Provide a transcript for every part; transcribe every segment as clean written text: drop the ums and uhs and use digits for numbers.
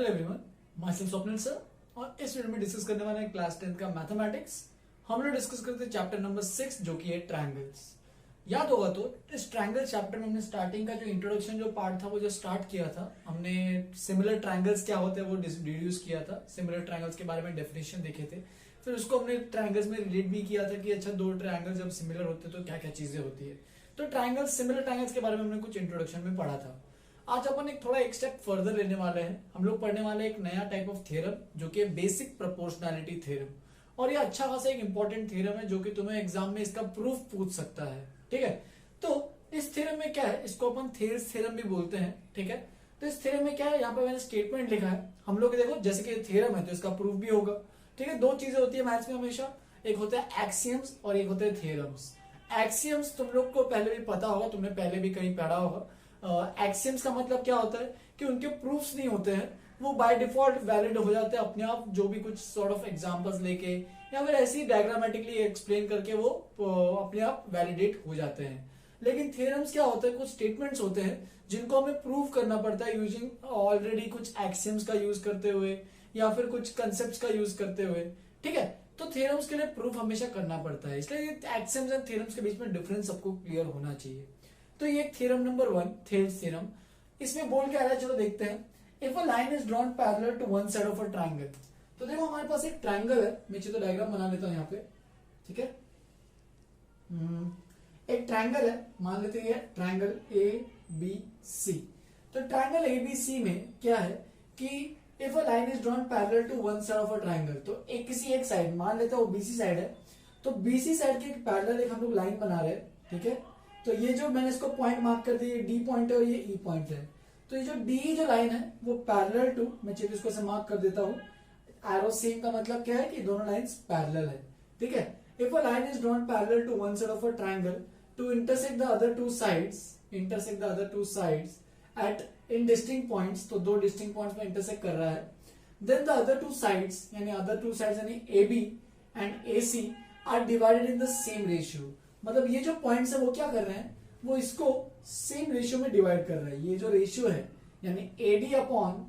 Hello everyone, my self Swapnil sir. और इस video में डिस्कस करने वाले हैं क्लास 10 का मैथमेटिक्स। हम लोग डिस्कस करते हैं चैप्टर नंबर 6 जो कि है ट्रायंगल्स। याद होगा तो इस ट्रायंगल चैप्टर में हमने स्टार्टिंग का जो इंट्रोडक्शन जो पार्ट था वो जो स्टार्ट किया था, हमने सिमिलर ट्रायंगल्स क्या होते हैं वो डिड्यूस किया था। सिमिलर ट्रायंगल्स के बारे में डेफिनेशन देखे थे, फिर उसको हमने ट्रायंगल्स में रिलेट भी किया था कि अच्छा दो ट्रायंगल जब सिमिलर होते हैं तो क्या क्या चीजें होती है। तो ट्रायंगल्स, सिमिलर ट्रायंगल्स के बारे में हमने कुछ इंट्रोडक्शन में पढ़ा था। आज अपन एक स्टेप फर्दर लेने वाले हैं। हम लोग पढ़ने वाले एक नया टाइप ऑफ थ्योरम जो कि बेसिक प्रोपोर्शनैलिटी थ्योरम। और ये अच्छा खासा एक इंपॉर्टेंट थ्योरम है जो कि तुम्हें एग्जाम में इसका प्रूफ पूछ सकता है। ठीक है, तो इस थ्योरम में क्या है, इसको अपन थेयर्स थ्योरम भी बोलते हैं। ठीक है, तो इस थ्योरम में क्या है, यहाँ पे मैंने स्टेटमेंट लिखा है। हम लोग देखो जैसे कि थ्योरम है तो इसका प्रूफ भी होगा। ठीक है, दो चीजें होती है मैथ्स में हमेशा, एक होता है एक्सियम्स और एक होते हैं थ्योरम्स। एक्सियम्स तुम लोग को पहले भी पता होगा, तुमने पहले भी कहीं पढ़ा होगा। एक्सियम्स का मतलब क्या होता है कि उनके प्रूफ्स नहीं होते हैं, वो बाय डिफॉल्ट वैलिड हो जाते हैं अपने आप, जो भी कुछ सॉर्ट ऑफ एग्जांपल्स लेके या फिर ऐसे ही डायग्रामेटिकली एक्सप्लेन करके वो अपने आप वैलिडेट हो जाते हैं। लेकिन थ्योरम्स क्या होता है, कुछ स्टेटमेंट्स होते हैं जिनको हमें प्रूव करना पड़ता है यूजिंग ऑलरेडी कुछ एक्सियम्स का यूज करते हुए या फिर कुछ कंसेप्ट का यूज करते हुए। ठीक है, तो थ्योरम्स के लिए प्रूफ हमेशा करना पड़ता है, इसलिए एक्सियम्स एंड थ्योरम्स के बीच में डिफरेंस सबको क्लियर होना चाहिए। तो ये थ्योरम नंबर 1, थेल्स थ्योरम। इसमें बोल क्या रहा है, चलो देखते हैं। If a line is drawn parallel to one side of a triangle, तो देखो हमारे पास एक ट्रायंगल है। मैं तो डायग्राम बना लेता हूं यहाँ पे। ठीक है, एक ट्रायंगल है, मान लेते हैं ट्रायंगल ए बी सी। तो ट्रायंगल ए बी सी में क्या है कि if a line is drawn parallel to one side of a triangle, तो एक किसी एक साइड, मान लेते हैं वो बीसी साइड है, तो बीसी साइड के पैरेलल एक हम लोग लाइन बना रहे हैं। ठीक है, तो ये जो मैंने इसको पॉइंट मार्क कर दिया, डी पॉइंट है और ये ई पॉइंट है। तो ये जो डी जो लाइन है वो पैरेलल टू, मैं चलिए इसको ऐसे मार्क कर देता हूं। एरो सेम का मतलब क्या है कि दोनों लाइंस पैरेलल है। ठीक है, if a line is drawn parallel to one side of a triangle to intersect the other two sides at in distinct points, तो दो डिस्टिंक्ट पॉइंट्स में इंटरसेक्ट कर रहा है। Then the other two sides यानी A B and A C are divided in the same ratio. मतलब ये जो पॉइंट्स है वो क्या कर रहे हैं, वो इसको सेम रेशियो में डिवाइड कर रहे हैं। ये जो रेशियो है यानी AD upon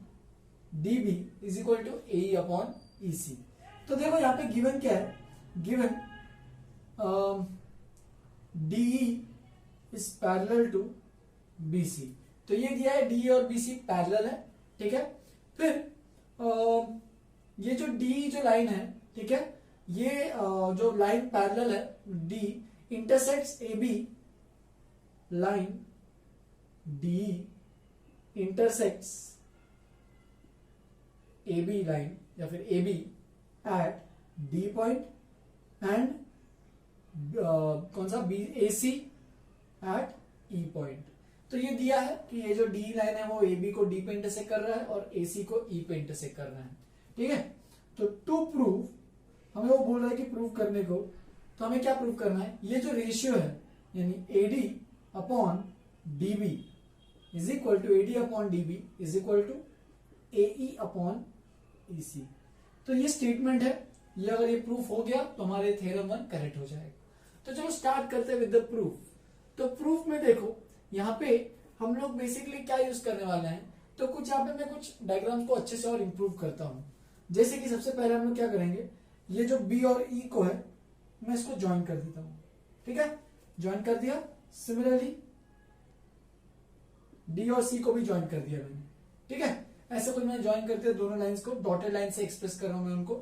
DB is equal to A upon EC. तो देखो यहाँ पे गिवन क्या है, given DE is parallel to BC. तो ये दिया है डी और बीसी पैरेलल है। ठीक है, फिर ये जो डी जो लाइन है, ठीक है, ये जो लाइन पैरेलल है D intersects A B, line D intersects A B line या फिर A B at D point and कौन सा B A C at E point. तो ये दिया है कि ये जो डी लाइन है वो ए बी को डी पे इंटरसेक्ट कर रहा है और ए सी को ई पे इंटरसेक्ट कर रहा है। ठीक है, तो टू प्रूव, हमें वो बोल रहा है कि प्रूव करने को, तो हमें क्या प्रूव करना है, ये जो रेशियो है यानी AD upon DB is equal to AD upon DB is equal to AE upon EC. तो ये स्टेटमेंट है, ये अगर ये प्रूफ हो गया तो हमारे थ्योरम 1 करेक्ट हो जाएगा। तो चलो स्टार्ट करते हैं विद द प्रूफ। तो प्रूफ में देखो यहाँ पे हम लोग बेसिकली क्या यूज करने वाले हैं, तो कुछ यहाँ पे मैं कुछ डायग्राम को अच्छे से और इंप्रूव करता हूं। जैसे कि सबसे पहले हम लोग क्या करेंगे, ये जो बी और ई को है मैं इसको ज्वाइन कर देता हूं। ठीक है, ज्वाइन कर दिया। सिमिलरली डी और सी को भी ज्वाइन कर दिया मैंने। ठीक है, ऐसे कुछ मैंने ज्वाइन कर दिया, दोनों लाइंस को डॉटेड लाइन से एक्सप्रेस कर रहा हूं मैं उनको।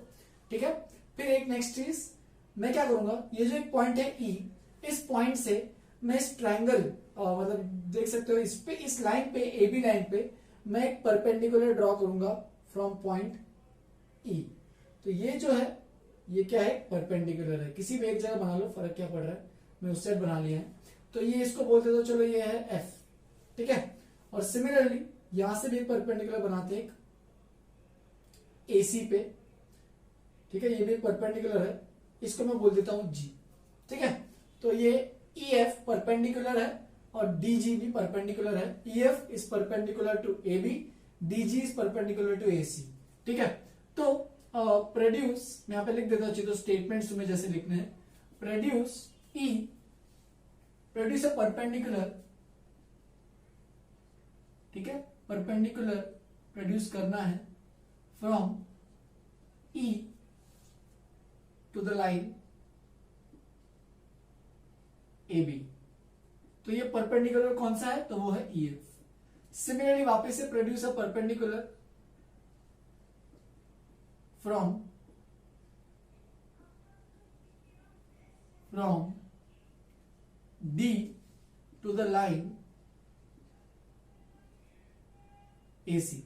ठीक है, फिर एक नेक्स्ट चीज मैं क्या करूंगा, ये जो एक पॉइंट है ई, इस पॉइंट से मैं इस ट्रायंगल मतलब देख सकते हो इस पे, इस लाइन पे, ए बी लाइन पे मैं एक परपेंडिकुलर ड्रॉ करूंगा फ्रॉम पॉइंट ई। तो ये जो है ये क्या है, परपेंडिकुलर है। किसी भी एक जगह बना लो, फर्क क्या पड़ रहा है, मैं उस साइड बना लिया है। तो ये इसको बोलते तो चलो ये है एफ। ठीक है, और सिमिलरली यहां से भी एक परपेंडिकुलर बनाते हैं एक एसी पे। ठीक है, ये भी एक परपेंडिकुलर है, इसको मैं बोल देता हूं जी। ठीक है, तो ये ई एफ परपेंडिकुलर है और डी जी भी परपेंडिकुलर है। E F is perpendicular to A B, D G is perpendicular to A C. ठीक है, तो प्रोड्यूस, मैं यहां पे लिख देता हूं, तो स्टेटमेंट्स तुम्हें जैसे लिखने हैं, produce E, produce a perpendicular. ठीक है, परपेंडिकुलर प्रोड्यूस करना है from E to the line A B. तो ये परपेंडिकुलर कौन सा है, तो वो है ई एफ। सिमिलरली वापस से produce a perpendicular from D to the line A C,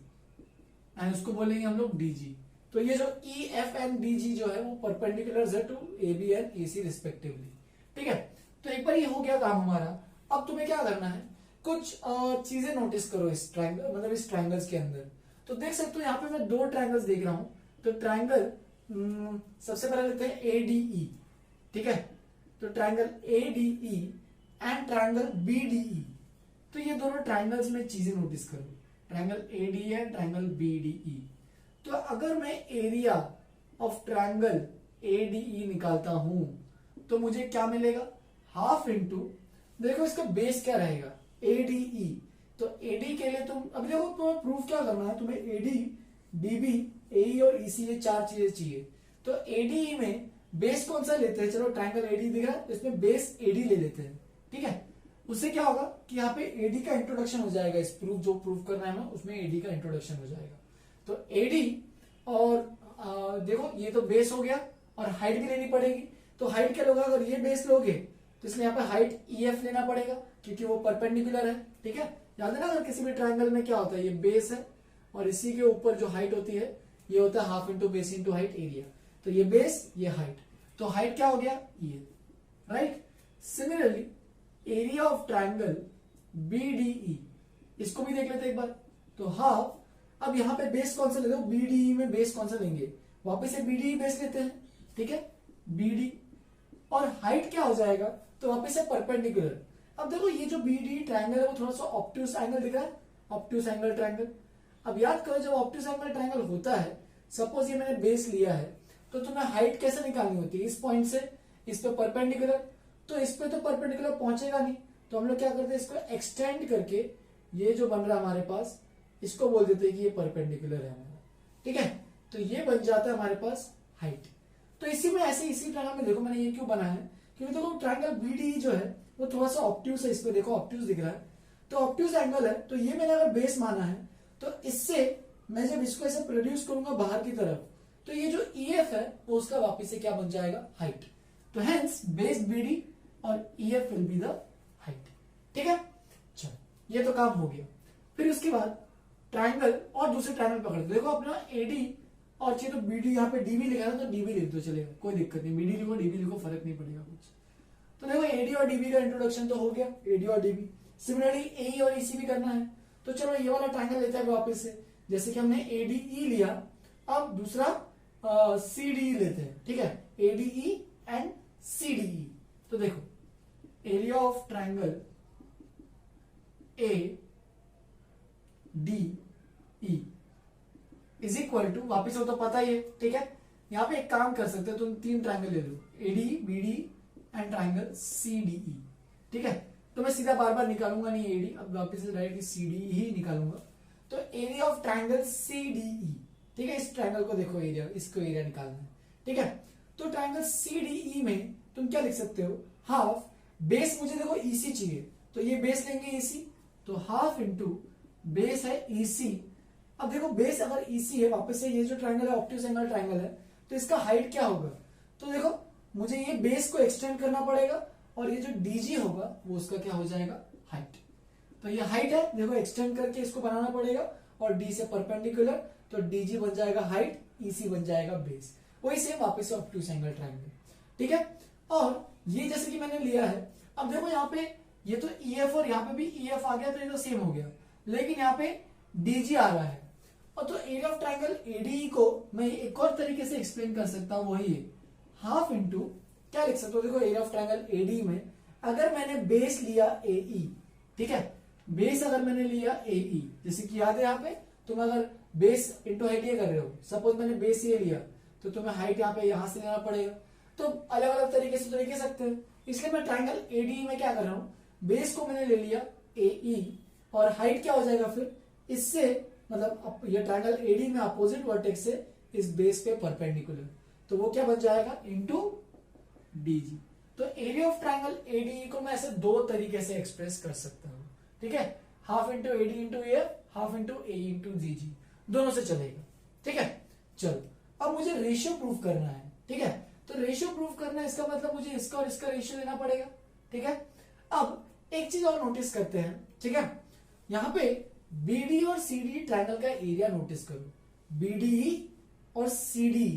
and उसको बोलेंगे हम लोग डीजी। तो ये जो ई एफ एंड डीजी जो है वो परपेंडिकुलर है to A B and A C respectively. ठीक है, तो एक बार ये हो गया काम हमारा। अब तुम्हें क्या करना है, कुछ चीजें नोटिस करो इस ट्रायंगल, मतलब इस ट्रायंगल्स के अंदर। तो देख सकते हो यहाँ पे मैं दो ट्रायंगल्स देख रहा हूं। तो ट्रायंगल सबसे पहले लेते हैं ए डी ई। ठीक है, तो triangle A D E and triangle B D E. तो ये दोनों ट्रायंगल्स में चीजें नोटिस करो, triangle A D and triangle B D E. तो अगर मैं area of triangle A D E निकालता हूं तो मुझे क्या मिलेगा, हाफ इंटू, देखो इसका बेस क्या रहेगा, ए डी ई। तो ए डी के लिए तुम अभी देखो, तुम्हें प्रूफ क्या करना है, तुम्हें ए डी, डी बी, ए ई और ई सी, ये चार चीजें चाहिए। तो ए डी ई में बेस कौन सा लेते हैं, चलो ट्रायंगल ए डी दिख रहा है, इसमें बेस ए डी ले लेते हैं। ठीक है, उससे क्या होगा कि यहाँ पे एडी का इंट्रोडक्शन हो जाएगा, इस प्रूफ जो प्रूफ करना है हमें उसमें एडी का इंट्रोडक्शन हो जाएगा। तो एडी और देखो ये तो बेस हो गया और हाइट भी लेनी पड़ेगी। तो हाइट क्या लोगे, अगर ये बेस लोगे तो इसलिए यहाँ पे हाइट ई एफ लेना पड़ेगा क्योंकि वो परपेंडिकुलर है। ठीक है, याद है ना, अगर किसी भी ट्रायंगल में क्या होता है, ये बेस है और इसी के ऊपर जो हाइट होती है ये होता है half into base into height area. तो ये बेस, ये हाइट, तो हाइट क्या हो गया, ये, right. Similarly area of triangle BDE, इसको भी देख लेते एक बार। तो हाफ, अब यहां पे बेस कौन सा लेते हो, बीडीई में बेस कौन सा लेंगे, वापस से बीडीई बेस लेते हैं। ठीक है, बीडी, और हाइट क्या हो जाएगा, तो वापस से परपेंडिकुलर। अब देखो ये जो बीडी ट्रायंगल है वो थोड़ा सा ऑब्ट्यूस एंगल दिख रहा है, ऑब्ट्यूस एंगल ट्रायंगल। अब याद करो जब ऑब्ट्यूस एंगल ट्रायंगल होता है, सपोज ये मैंने बेस लिया है, तो तुम्हें हाइट कैसे निकालनी होती है, इस पॉइंट से इस पे परपेंडिकुलर। तो इस पे तो परपेंडिकुलर पहुंचेगा नहीं, तो हम लोग क्या करते हैं, इसको एक्सटेंड करके ये जो बन रहा है हमारे पास, इसको बोल देते हैं कि ये परपेंडिकुलर है हमारा। ठीक है, तो ये बन जाता है हमारे पास हाइट। तो इसी में ऐसे, इसी ट्रायंगल में देखो मैंने ये क्यों बनाया है, क्योंकि देखो ट्रायंगल बीडी जो है वो थोड़ा सा ऑब्ट्यूस है, इस पे देखो ऑब्ट्यूस दिख रहा है, तो ऑब्ट्यूस एंगल है। तो ये मैंने अगर बेस माना है, तो इससे मैं जब इसको ऐसे प्रोड्यूस करूंगा बाहर की तरफ, तो ये जो ई एफ है वो उसका वापिस से क्या बन जाएगा, हाइट। तो हेंस बेस बीडी और E F will be the height. ठीक है, चलो ये तो काम हो गया। फिर उसके बाद ट्रायंगल और दूसरे ट्रायंगल पकड़ दो। देखो अपना एडी और चाहिए तो बीडी, यहाँ पे डीबी लिखा है तो डीबी लिख दो, चलेगा, कोई दिक्कत नहीं, बीडी लिखो डीबी लिखो, फर्क नहीं पड़ेगा कुछ। तो देखो एडी और डीबी का इंट्रोडक्शन तो हो गया, एडी और डीबी। सिमिलरली ए और ईसी भी करना है। तो चलो ये वाला ट्रायंगल लेते हैं वापस से, जैसे कि हमने एडीई लिया, अब दूसरा सीडीई लेते हैं। ठीक है, एडीई एंड सीडीई। तो देखो area of triangle A D E is equal to, वापिस हो तो पता ही है। ठीक है, यहां पे एक काम कर सकते हो तुम, तीन ट्रायंगल ले लो, AD BD and triangle CDE. ठीक है, तो मैं सीधा बार बार निकालूंगा नहीं एडी, अब वापिस से डायरेक्टली सीडीई ही निकालूंगा। तो एरिया ऑफ ट्रायंगल सीडीई, ठीक है, इस ट्रायंगल को देखो एरिया, इसको एरिया निकालना है। ठीक है, तो ट्रायंगल सीडीई में तुम क्या लिख सकते हो, हाफ, बेस मुझे देखो ईसी चाहिए, तो ये बेस लेंगे ईसी, तो हाफ इंटू बेस है ईसी। अब देखो बेस अगर ईसी है, वापस से ये जो ट्रायंगल है ऑब्ट्यूस एंगल ट्रायंगल है, तो इसका हाइट क्या होगा, तो देखो मुझे ये बेस को एक्सटेंड करना पड़ेगा और ये जो डीजी होगा वो उसका क्या हो जाएगा, हाइट। तो ये हाइट है, देखो एक्सटेंड करके इसको बनाना पड़ेगा और डी से परपेंडिकुलर, तो डीजी बन जाएगा हाइट, ईसी बन जाएगा बेस। वही सेम वापस से ऑब्ट्यूस एंगल ट्रायंगल। ठीक है, और ये जैसे कि मैंने लिया है, अब देखो यहाँ पे ये तो ई एफ और यहाँ पे भी ई एफ आ गया, तो ये तो सेम हो गया, लेकिन यहाँ पे डीजी आ रहा है। और तो एरिया ऑफ ट्रायंगल एडीई को मैं एक और तरीके से एक्सप्लेन कर सकता हूं, वही है हाफ इंटू, क्या लिख सकते हो, देखो एरिया ऑफ ट्रायंगल एडी में अगर मैंने बेस लिया एई, ठीक है, बेस अगर मैंने लिया एई, जैसे कि याद है यहाँ पे तुम अगर बेस इंटू हाइट ये कर रहे हो, सपोज मैंने बेस ये लिया, तो तुम्हें हाइट यहाँ पे यहां से लेना पड़ेगा। तो अलग अलग तरीके से तो लिख सकते हैं, इसलिए मैं ट्रायंगल एडी में क्या कर रहा हूं, बेस को मैंने ले लिया एई और हाइट क्या हो जाएगा फिर, इससे मतलब ये ट्रायंगल एडी में अपोजिट वर्टेक्स से इस बेस पे परपेंडिकुलर, तो वो क्या बन जाएगा इनटू डीजी। तो एरिया ऑफ ट्रायंगल एडी को मैं ऐसे दो तरीके से एक्सप्रेस कर सकता हूं, ठीक है, हाफ इंटू एडी इंटू ए, हाफ इंटू ए इंटू जीजी, दोनों से चलेगा, ठीक है। चलो अब मुझे रेशियो प्रूफ करना है, ठीक है, तो रेशियो प्रूफ करना है, इसका मतलब मुझे इसका और इसका रेशियो लेना पड़ेगा, ठीक है। अब एक चीज और नोटिस करते हैं, ठीक है, यहां पे बीडी और सीडी ट्रायंगल का एरिया नोटिस करो, बीडी और सीडी।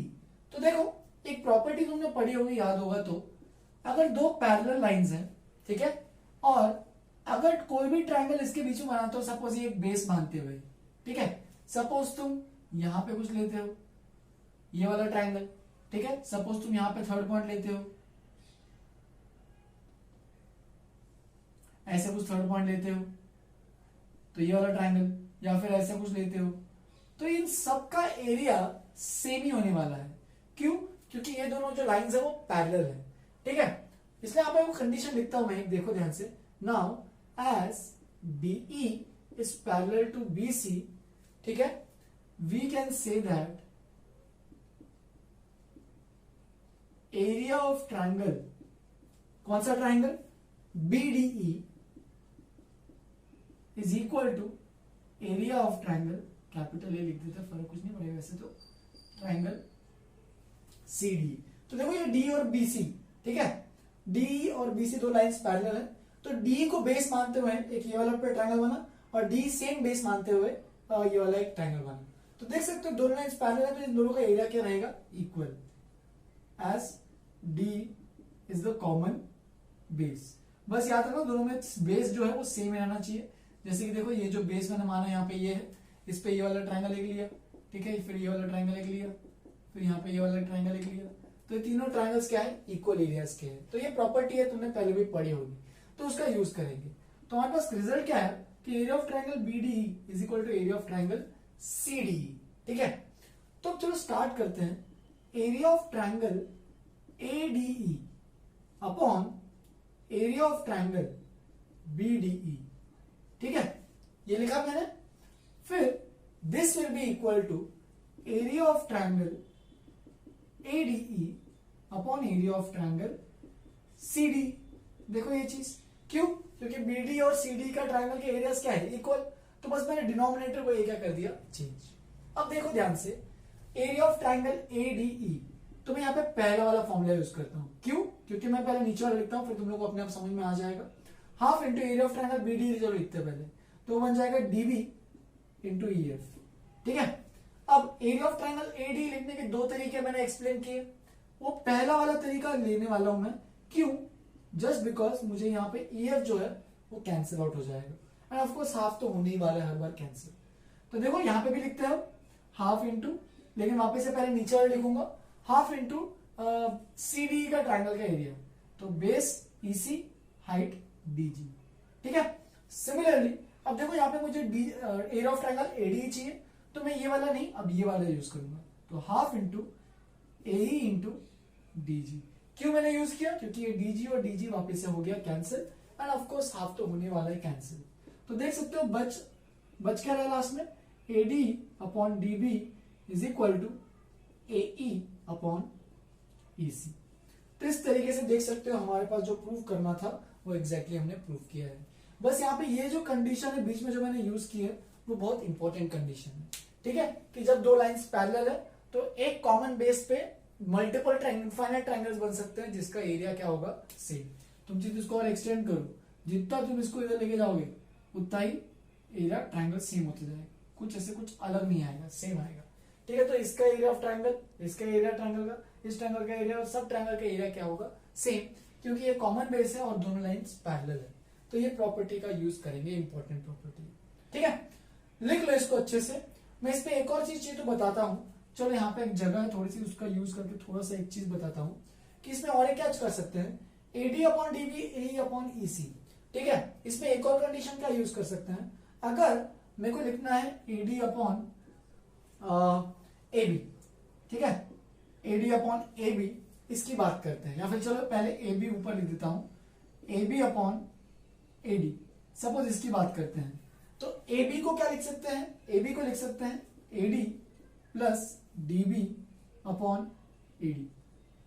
तो देखो एक प्रॉपर्टी तुमने पढ़ी होगी, याद होगा तो, अगर दो पैरेलल लाइंस हैं, ठीक है, और अगर कोई भी ट्रायंगल इसके बीच में बनाते हो, सपोज ये एक बेस मानते हुए, ठीक है, सपोज तुम यहां पे कुछ लेते हो, ये वाला ट्रायंगल, ठीक है, सपोज तुम यहां पे थर्ड पॉइंट लेते हो, ऐसे कुछ थर्ड पॉइंट लेते हो, तो ये वाला ट्रायंगल, या फिर ऐसे कुछ लेते हो, तो इन सब का एरिया सेम ही होने वाला है। क्यों? क्योंकि ये दोनों जो लाइंस है वो पैरेलल है, ठीक है। इसलिए यहां पे वो कंडीशन लिखता हूं मैं, देखो ध्यान से, now as BE is parallel to BC, ठीक है, we can say that area of triangle, कौन सा triangle, BDE is equal to area of triangle, capital A लिख देते, फर्क कुछ नहीं पड़ेगा वैसे तो, ट्राइंगल CD। तो देखो ये D और BC, ठीक है, D और BC दो लाइंस पैरेलल है, तो D को बेस मानते हुए एक ये वाला पे ट्रायंगल बना, और D सेम बेस मानते हुए ये वाला एक ट्रायंगल बना। तो देख सकते हो दोनों लाइंस पैरेलल है, तो इन दोनों का एरिया क्या रहेगा, equal, as D is the common base. बस याद रखो दोनों में बेस जो है वो सेम रहना चाहिए। जैसे कि देखो ये जो बेस मैंने माना यहाँ पे ये है, इस पे ये वाला ट्रायंगल एक लिया, ठीक है, फिर ये वाला ट्रायंगल एक लिया, फिर यहाँ पे ये वाला ट्रायंगल एक लिया, तो ये तीनों ट्रायंगल्स क्या है, इक्वल एरियाज के हैं। तो ये प्रॉपर्टी है, तुमने पहले भी पढ़ी होगी, तो उसका यूज करेंगे। तो हमारे पास रिजल्ट क्या है कि area of triangle BDE is equal to area of triangle CDE, ठीक है। तो चलो स्टार्ट करते हैं, area of triangle ADE upon area of triangle BDE, ठीक है, ये लिखा मैंने। फिर this will be equal to area of triangle ADE upon area of triangle CD। देखो ये चीज क्यों, क्योंकि BD और CD का ट्रायंगल के एरियाज क्या है, इक्वल, तो बस मैंने डिनोमिनेटर को क्या कर दिया, चेंज। अब देखो ध्यान से, एरिया ऑफ ट्रायंगल ADE, तो मैं यहाँ पे पहला वाला फॉर्मूला यूज करता हूँ, क्यों, क्योंकि मैं पहले नीचे वाला लिखता हूँ, फिर तुम लोग को अपने आप समझ में आ जाएगा। Half into area of triangle BD जो लिखते हैं पहले, तो बन जाएगा DB इंटू EF, ठीक है। अब एरिया ऑफ ट्रायंगल AD लिखने के दो तरीके मैंने एक्सप्लेन किए, वो पहला वाला तरीका लेने वाला हूं मैं, क्यों, जस्ट बिकॉज मुझे यहाँ पे EF जो है वो कैंसिल आउट हो जाएगा, एंड ऑफ कोर्स हाफ तो होने ही वाला है हर बार कैंसिल। तो देखो यहाँ पे भी लिखते हैं हाफ इंटू, लेकिन वापस से पहले नीचे वाला लिखूंगा, हाफ इंटू CD का ट्रायंगल का एरिया, तो बेस EC हाइट DG, ठीक है। सिमिलरली अब देखो यहाँ पे मुझे एरिया ऑफ ट्रायंगल ADE चाहिए, तो मैं ये वाला नहीं, अब ये वाला यूज करूंगा, तो half into AE into DG। क्यों मैंने यूज किया, क्योंकि ये DG और DG वापस से हो गया cancel, end of course half तो होने वाला है कैंसिल। तो देख सकते हो बच क्या रहा लास्ट में, AD upon DB is equal to AE upon EC। तो इस तरीके से देख सकते हो हमारे पास जो प्रूव करना था वो एग्जैक्टली हमने प्रूव किया है। बस यहाँ पे ये जो कंडीशन है बीच में जो मैंने यूज की है वो बहुत इंपॉर्टेंट कंडीशन है, ठीक है, कि जब दो लाइंस पैरेलल है तो एक कॉमन बेस पे मल्टीपल इनफाइनाइट ट्रायंगल्स बन सकते हैं जिसका एरिया क्या होगा, सेम। तुम चीज इसको और एक्सटेंड करो, जितना तुम इसको इधर लेके जाओगे उतना ही एरिया ट्रायंगल सेम होते जाएगा, कुछ ऐसे कुछ अलग नहीं आएगा, सेम आएगा, ठीक है। तो इसका एरिया ऑफ ट्रायंगल, इसका एरिया ट्रायंगल का, इस ट्रायंगल का एरिया और सब ट्रायंगल का एरिया क्या होगा, सेम, क्योंकि ये कॉमन बेस है और दोनों लाइंस पैरेलल है। तो ये प्रॉपर्टी का यूज करेंगे, इंपॉर्टेंट प्रॉपर्टी, ठीक है। लिख लो इसको अच्छे से। मैं इस पे एक और चीज तो बताता हूं, चलो यहाँ पे एक जगह है थोड़ी सी, उसका यूज करके थोड़ा सा एक चीज बताता हूं कि इसमें और क्या कर सकते हैं, AD upon DB AE upon EC, ठीक है। इसमें एक और कंडीशन क्या यूज कर सकते हैं, अगर मेरे को लिखना है AD अपॉन AB, ठीक है, AD अपॉन AB, इसकी बात करते हैं, या फिर चलो पहले AB ऊपर लिख देता हूं, AB अपॉन AD, सपोज इसकी बात करते हैं, तो ए बी को क्या लिख सकते हैं, ए बी को लिख सकते हैं A D plus D B upon A D,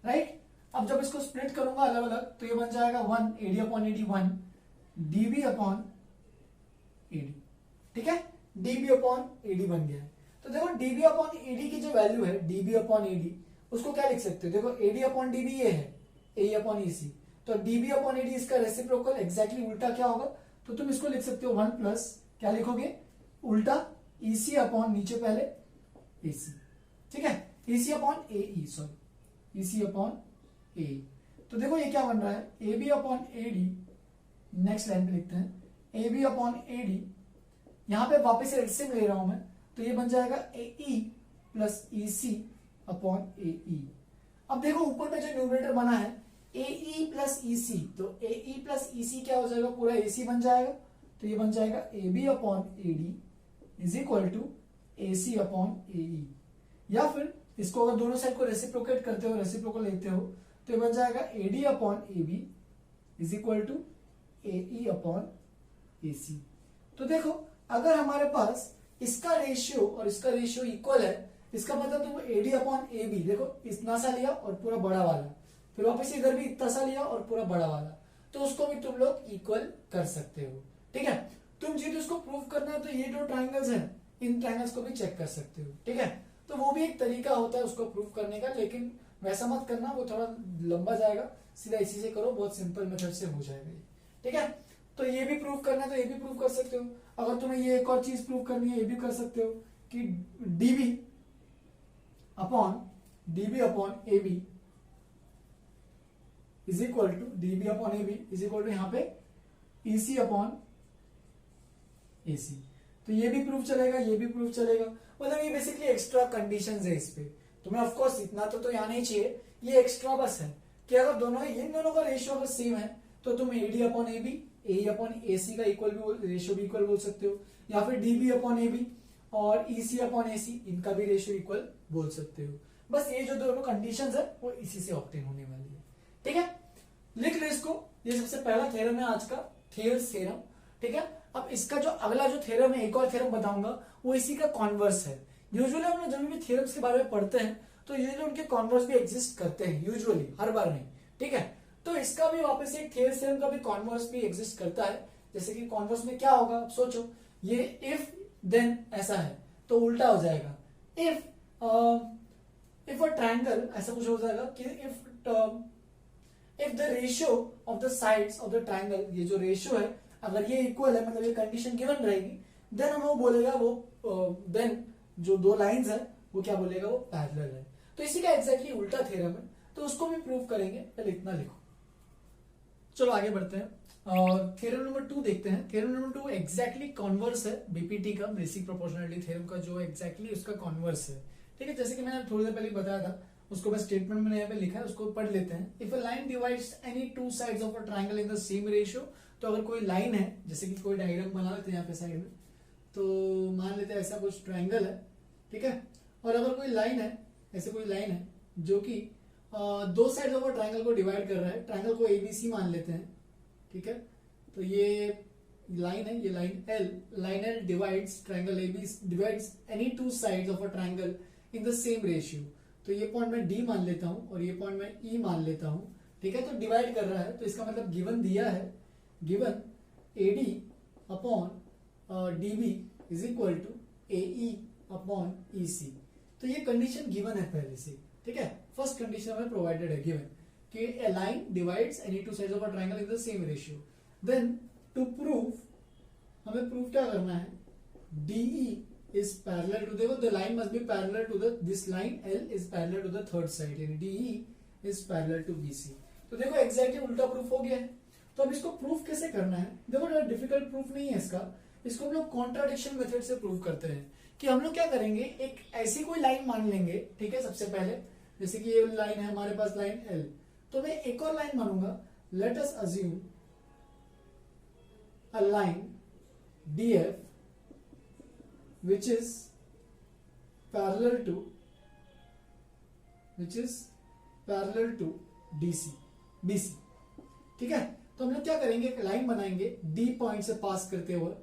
right. अब जब इसको स्प्लिट करूंगा अलग अलग तो ये बन जाएगा 1 A D upon A D 1 D B upon A D, ठीक है, D B upon A D बन गया है। तो देखो D B upon A D की जो वैल्यू है D B upon A D, उसको क्या लिख सकते हो, देखो A D upon D B ये है ए अपॉन ई सी, तो D B upon A D इसका रेसिप्रोकल एग्जैक्टली उल्टा क्या होगा, तो तुम इसको लिख सकते हो 1 प्लस क्या लिखोगे उल्टा ई सी अपॉन नीचे पहले ए सी, ठीक है, E C upon A E, sorry E C upon A. तो देखो ये क्या बन रहा है A B upon A D, next line पे लिखते हैं A B upon A D, यहां पे वापस एलसीएम ले रहा हूं मैं, तो ये बन जाएगा ए E plus E C upon A ई। अब देखो ऊपर में जो न्यूमरेटर बना है ए ई प्लस ई सी, तो ए ई प्लस ई सी क्या हो जाएगा पूरा ए सी बन जाएगा, तो ये बन जाएगा A B upon A D is equal to A C upon A E. या फिर इसको अगर दोनों साइड को रेसिप्रोकेट करते हो, रेसिप्रोकल लेते हो, तो ये बन जाएगा A D upon A B is equal to A E upon A C. तो देखो अगर हमारे पास इसका रेशियो और इसका रेशियो इक्वल है, इसका मतलब तुम A D upon A B देखो इतना सा लिया और पूरा बड़ा वाला, फिर वापस इधर भी इतना सा लिया और पूरा बड़ा वाला, तो उसको भी तुम लोग इक्वल कर सकते हो, ठीक है। तुम जी उसको प्रूव करना है तो ये जो ट्राइंगल्स हैं इन ट्राइंगल्स को भी चेक कर सकते हो, ठीक है। तो वो भी एक तरीका होता है उसको प्रूव करने का, लेकिन वैसा मत करना, वो थोड़ा लंबा जाएगा, सीधा इसी से करो, बहुत सिंपल मेथड से हो जाएगा ये, ठीक है। तो ये भी प्रूव करना है तो ये भी प्रूव कर सकते हो। अगर तुम्हें ये एक और चीज प्रूव करनी है ये भी कर सकते हो कि DB upon A B is equal to DB upon A B is equal to यहाँ पे ईसी अपॉन एसी। तो ये भी प्रूफ चलेगा, ये भी प्रूफ चलेगा, मतलब ये बेसिकली एक्स्ट्रा कंडीशंस है इस पे। तुम्हें ऑफ कोर्स इतना तो यहाँ नहीं चाहिए, ये एक्स्ट्रा बस है कि अगर दोनों इन दोनों का रेशियो अगर सेम है तो तुम AD upon A B A upon A C का इक्वल भी रेशियो भी इक्वल बोल सकते हो, या फिर डीबी अपॉन ए बी और ईसी अपॉन ए सी इनका भी रेशियो इक्वल बोल सकते हो। बस ये जो दोनों कंडीशंस है वो इसी से ऑब्टेन होने वाली है, ठीक है। लिख लो इसको, ये सबसे पहला थ्योरम है आज का, थियर्स थ्योरम, ठीक है। अब इसका जो अगला जो थ्योरम है, एक और थ्योरम बताऊंगा, वो इसी का कॉन्वर्स है। यूजुअली हम लोग जब भी थ्योरम्स के बारे में पढ़ते हैं तो यूजुअली उनके कॉन्वर्स भी एग्जिस्ट करते हैं, यूजुअली हर बार नहीं, ठीक है। तो इसका भी वापस एक थियर्स थ्योरम का भी कॉन्वर्स भी एग्जिस्ट करता है। जैसे कि कॉन्वर्स में क्या होगा, आप सोचो, ये इफ देन ऐसा है तो उल्टा हो जाएगा, इफ अ ट्रायंगल ऐसा कुछ हो जाएगा कि if the ratio of the sides of the triangle, ये जो रेशियो है अगर ये इक्वल है, मतलब ये कंडीशन गिवन रहेगी, देन हम वो बोलेगा वो देन जो दो लाइंस है वो क्या बोलेगा, वो पैरेलल है। तो इसी का एग्जैक्टली उल्टा थ्योरम है, तो उसको भी प्रूव करेंगे, पहले इतना लिखो। चलो आगे बढ़ते हैं और थ्योरम नंबर 2 देखते हैं। थ्योरम नंबर 2 एग्जैक्टली कॉन्वर्स है बीपीटी का, बेसिक प्रोपोर्शनलिटी थ्योरम का, जो एग्जैक्टली उसका कॉन्वर्स है, ठीक है। जैसे कि मैंने थोड़ी देर पहले बताया था, उसको मैं स्टेटमेंट में यहाँ पे लिखा है, उसको पढ़ लेते हैं। If a line divides any two sides of a triangle in the same ratio, तो अगर कोई लाइन है, जैसे कि कोई डायग्राम बना लेते हैं यहाँ पे साइड में, तो मान लेते हैं ऐसा कुछ ट्रायंगल है, ठीक है। और अगर कोई लाइन है, ऐसे कोई लाइन है जो कि दो साइड ऑफ ट्रायंगल को डिवाइड कर रहा है, ट्रायंगल को एबीसी मान लेते हैं, ठीक है। तो ये लाइन है, ये line L divides triangle AB divides any two sides of a triangle in the same ratio. तो ये पॉइंट मैं डी मान लेता हूं और ये पॉइंट मैं ई मान लेता हूं, ठीक है। तो डिवाइड कर रहा है, तो इसका मतलब गिवन दिया है, given AD upon DB is equal to AE upon EC. तो ये कंडीशन गिवन है पहले से, ठीक है। फर्स्ट कंडीशन हमें प्रोवाइडेड है, गिवन कि a line divides any two sides of a triangle in the same ratio. Then to prove, हमें प्रूव क्या करना है, DE is parallel to, देखो the line must be parallel to the this line L is parallel to the third side, यानी DE is parallel to BC। तो देखो exactly उल्टा proof हो गया है। तो अब इसको प्रूफ कैसे करना है, देखो डिफिकल्ट प्रूफ नहीं है इसका, इसको हम लोग कॉन्ट्राडिक्शन मेथड से प्रूव करते हैं। कि हम लोग क्या करेंगे, एक ऐसी कोई लाइन मान लेंगे, ठीक है। सबसे पहले जैसे कि ये लाइन है हमारे पास, लाइन L, तो मैं एक और लाइन मानूंगा, let us assume a line DF which is parallel to BC, ठीक है। तो हम लोग क्या करेंगे, एक लाइन बनाएंगे D पॉइंट से पास करते हुए,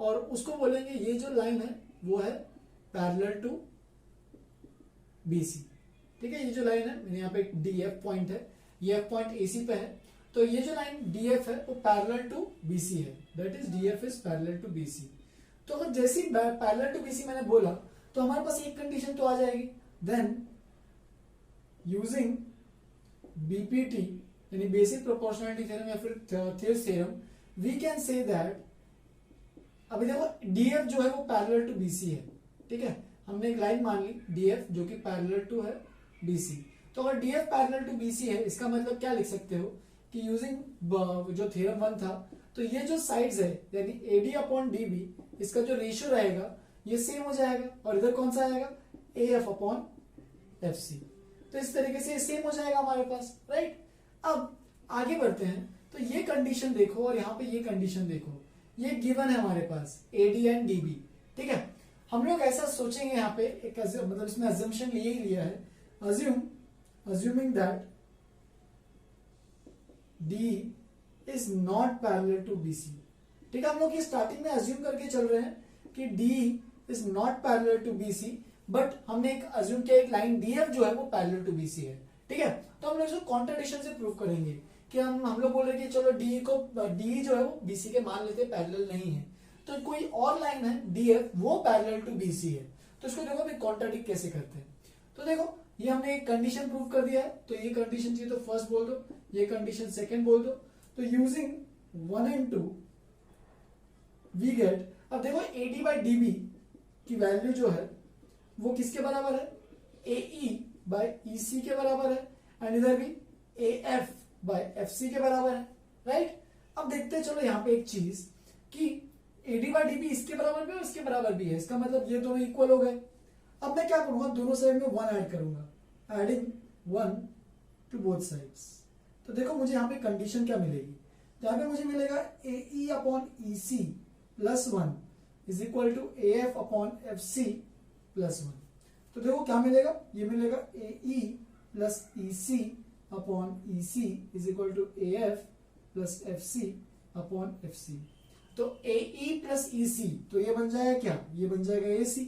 और उसको बोलेंगे ये जो लाइन है वो है पैरेलल टू BC। ठीक है, ये जो लाइन है, मैंने यहाँ पे DF पॉइंट है, ये F पॉइंट AC पे है, तो ये जो लाइन DF है वो पैरेलल टू BC है, that is DF is parallel to BC। तो अगर जैसी पैरेलल टू BC मैंने बोला तो हमारे पास एक कंडीशन तो आ जाएगी, देन यूजिंग BPT यानी बेसिक प्रोपोर्शनलिटी थ्योरम या फिर theorems theorem, we can say that, अभी देखो DF जो है वो पैरेलल टू BC है। ठीक है, हमने एक लाइन मान ली DF जो कि पैरेलल टू है BC। तो अगर DF पैरेलल टू BC है, इसका मतलब क्या लिख सकते हो कि यूजिंग जो थ्योरम 1 था, तो ये जो साइड्स है यानी AD अपॉन DB, इसका जो रेशियो रहेगा ये सेम हो जाएगा, और इधर कौन सा आएगा AF अपॉन FC। तो इस तरीके से सेम हो जाएगा हमारे पास, राइट। अब आगे बढ़ते हैं, तो ये कंडीशन देखो और यहाँ पे ये कंडीशन देखो, ये गिवन है हमारे पास AD एंड DB। ठीक है, हम लोग ऐसा सोचेंगे यहाँ पे एक मतलब इसमें अजम्पशन यही लिया है, assuming that D is not parallel to BC। ठीक है, हम लोग ये स्टार्टिंग में अज्यूम करके चल रहे हैं कि D is not parallel to BC, but हमने एक अज्यूम किया एक लाइन DF जो है वो पैरेलल टू BC है। ठीक है, तो हम लोग इसको कॉन्ट्रडिक्शन से प्रूव करेंगे कि हम लोग बोल रहे हैं कि चलो D जो है वो BC के मान लेते हैं पैरेलल नहीं है, तो कोई और लाइन है DF वो पैरेलल टू BC है, तो इसको देखो अभी कॉन्ट्रडिक्ट कैसे करते हैं। तो देखो ये हमने एक कंडीशन प्रूव कर दिया है, तो ये कंडीशन चाहिए तो फर्स्ट बोल दो, ये कंडीशन सेकंड बोल दो, तो यूजिंग 1 and 2 वी गेट, अब देखो AD by DB की वैल्यू जो है वो किसके बराबर है, AE by EC के बराबर है, एंड इधर भी AF by FC के बराबर है, राइट। अब देखते हैं चलो यहाँ पे एक चीज कि AD by DB इसके बराबर भी और इसके बराबर भी है, इसका मतलब ये दोनों इक्वल हो गए। अब मैं क्या करूंगा, दोनों साइड में 1 ऐड करूंगा, एडिंग 1 टू बोथ साइड्स। तो देखो मुझे यहाँ पे कंडीशन क्या मिलेगी, यहाँ पे मुझे मिलेगा AE upon EC plus 1 is equal to AF upon FC plus 1। तो देखो क्या मिलेगा, ये मिलेगा AE plus EC upon EC is equal to AF plus FC upon FC। तो AE प्लस EC, तो ये बन जाएगा क्या, ये बन जाएगा AC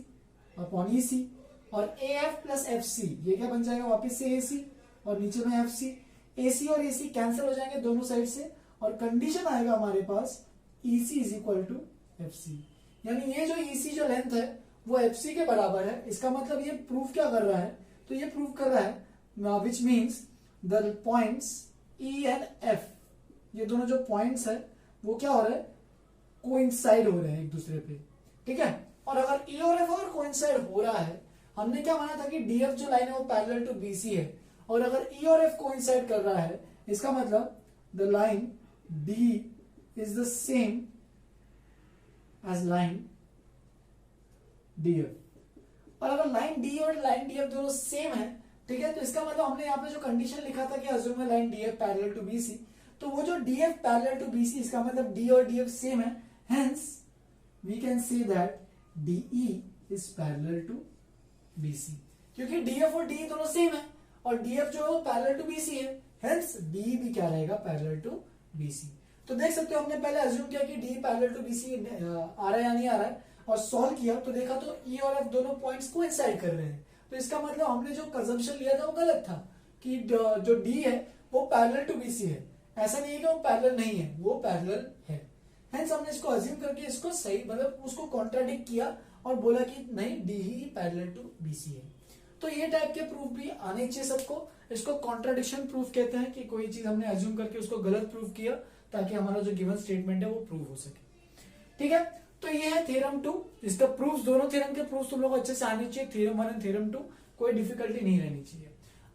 अपॉन EC, और AF प्लस FC ये क्या बन जाएगा वापस से AC और नीचे में FC। AC और AC कैंसिल हो जाएंगे दोनों साइड से, और कंडीशन आएगा हमारे पास EC is equal to FC, यानी ये जो EC जो लेंथ है वो FC के बराबर है। इसका मतलब ये प्रूफ क्या कर रहा है, तो ये प्रूफ कर रहा है which means the points E and F, ये दोनों जो पॉइंट्स है वो क्या हो रहा है, कोइंसाइड हो रहे हैं एक दूसरे पे। ठीक है, और अगर E और F अगर कोइंसाइड हो रहा है, हमने क्या माना था कि DF जो लाइन है वो पैरेलल टू BC है, और अगर E और F कोइंसाइड कर रहा है, इसका मतलब the line D is the same as line DF, और अगर लाइन D और लाइन DF दोनों सेम है, ठीक है, तो इसका मतलब हमने यहाँ पे जो कंडीशन लिखा था कि अज्यूम है line DF parallel to BC, तो वो जो DF पैरेलल टू BC इसका मतलब D और DF सेम है, hence we can say that DE is parallel to BC, क्योंकि DF और DE दोनों सेम है और DF जो है वो पैरेलल टू BC है, हेंस DE भी क्या रहेगा, पैरेलल टू BC। तो देख सकते हो हमने पहले अज्यूम किया कि DE पैरेलल टू BC आ रहा है या नहीं आ रहा है, और सॉल्व किया तो देखा तो E और F दोनों पॉइंट्स कोइंसाइड कर रहे हैं, तो इसका मतलब हमने जो कंजम्पशन लिया था वो गलत था कि जो D है वो पैरेलल टू BC है। ऐसा नहीं है कि वो पैरेलल नहीं है, वो पैरेलल है, हेंस हमने इसको अज्यूम करके इसको सही मतलब उसको कॉन्ट्राडिक्ट किया और बोला कि नहीं D ही पैरेलल टू BC है। तो ये टाइप के प्रूफ भी आने चाहिए सबको, इसको कॉन्ट्राडिक्शन प्रूफ कहते हैं कि कोई चीज हमने अज्यूम करके उसको गलत प्रूफ किया ताकि हमारा जो गिवन स्टेटमेंट है वो प्रूव हो सके। ठीक है, तो ये है थ्योरम 2, इसका प्रूफ दोनों थ्योरम के प्रूफ तुम लोग अच्छे से आने चाहिए, थ्योरम 1 एंड थ्योरम 2, कोई डिफिकल्टी नहीं रहनी चाहिए।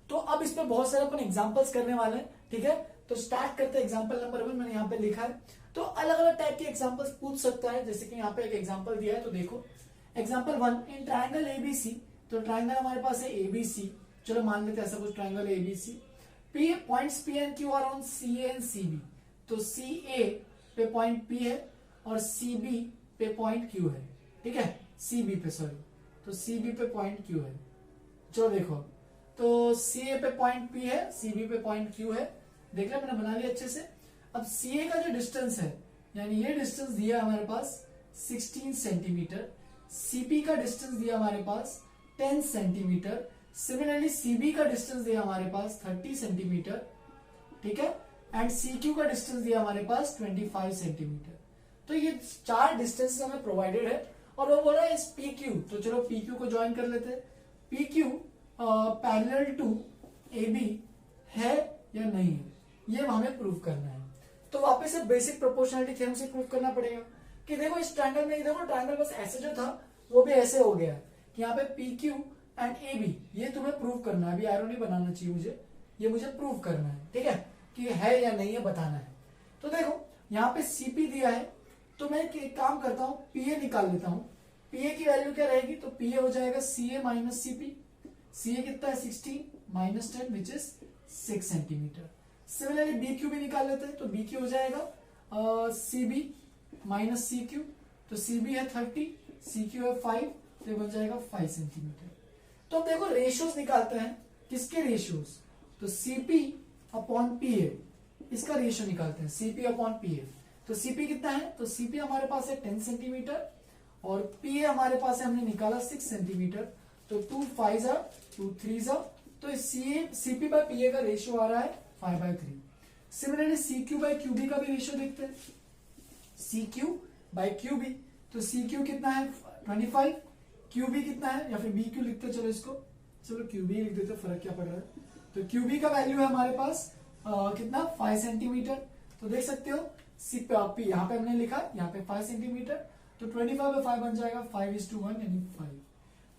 तो अब इस पे बहुत सारे अपन एग्जांपल्स करने वाले हैं। ठीक है, तो स्टार्ट करते हैं एग्जांपल नंबर 1, मैंने यहाँ पे लिखा है। तो अलग अलग टाइप के एग्जांपल्स पूछ सकता है, जैसे कि यहाँ पे एक एग्जांपल दिया है, तो देखो एग्जांपल 1, इन ट्राइंगल ABC, तो ट्राइंगल हमारे पास है ABC, चलो मान लेते हैं ऐसा कुछ triangle ABC, P points P and Q are on CA and CB, तो CA पे पॉइंट P है और CB पे पॉइंट Q है। ठीक है, CB पे सॉरी, तो CB पे पॉइंट Q है। चलो देखो, तो CA पे पॉइंट P है, CB पे पॉइंट Q है, देख लिया मैंने बना लिया अच्छे से। अब CA का जो डिस्टेंस है, यानी ये डिस्टेंस दिया हमारे पास 16 सेंटीमीटर, सीपी का डिस्टेंस दिया हमारे पास 10 सेंटीमीटर, सिमिलरली सीबी का डिस्टेंस दिया हमारे पास 30 सेंटीमीटर, ठीक है, एंड सीक्यू का डिस्टेंस दिया हमारे पास 25 सेंटीमीटर। तो ये 4 डिस्टेंस हमें प्रोवाइडेड है और वो बोल रहा है इस पी क्यू, तो चलो पी क्यू को ज्वाइन कर लेते हैं। P Q parallel to A B है या नहीं है, ये हमें प्रूव करना है। तो वापस से बेसिक प्रोपोर्शनलिटी थ्योरम से प्रूव करना पड़ेगा कि देखो इस ट्रायंगल में, देखो ट्रायंगल बस ऐसे जो था वो भी ऐसे हो गया कि यहाँ पे P Q and A B, ये तुम्हें प्रूव करना है। अभी एरो नहीं बनाना चाहिए मुझे, ये मुझे प्रूव करना है, ठीक है, कि है या नहीं है बताना है। तो देखो यहाँ पे सीपी दिया है, तो मैं एक काम करता हूँ, पीए निकाल लेता हूँ। पीए की वैल्यू क्या रहेगी, तो पीए हो जाएगा सीए माइनस सीपी। सीए कितना है 16 minus 10 which is 6 centimetre. Similarly B Q भी निकाल लेते हैं, तो बी क्यू हो जाएगा सीबी माइनस सी क्यू, तो सीबी है 30, सी क्यू है 5, तो ये बन जाएगा 5 सेंटीमीटर। तो अब देखो रेशियोज निकालते हैं, किसके रेशियोज, तो सीपी अपॉन पीए, इसका रेशियो निकालते हैं, सीपी अपॉन पीए। तो सीपी कितना है, तो सीपी हमारे पास है 10 सेंटीमीटर और पीए हमारे पास है, हमने निकाला 6 सेंटीमीटर, तो 2 5 2 3 तो सीपी बाय पीए का रेशियो आ रहा है 5/3। सिमिलरली सीक्यू बाय क्यूबी का भी रेशियो देखते हैं, सीक्यू बाय क्यूबी, तो सीक्यू कितना है 25, क्यूबी कितना है, या फिर बी क्यू लिखते हैं, चलो इसको, चलो क्यूबी लिख देते, फर्क क्या पड़ रहा है। तो क्यूबी का वैल्यू है हमारे पास कितना 5 सेंटीमीटर। तो देख सकते हो सीपी यहाँ पे हमने लिखा, यहाँ पे 5 सेंटीमीटर, तो 25/5 बन जाएगा 5:1 यानी 5।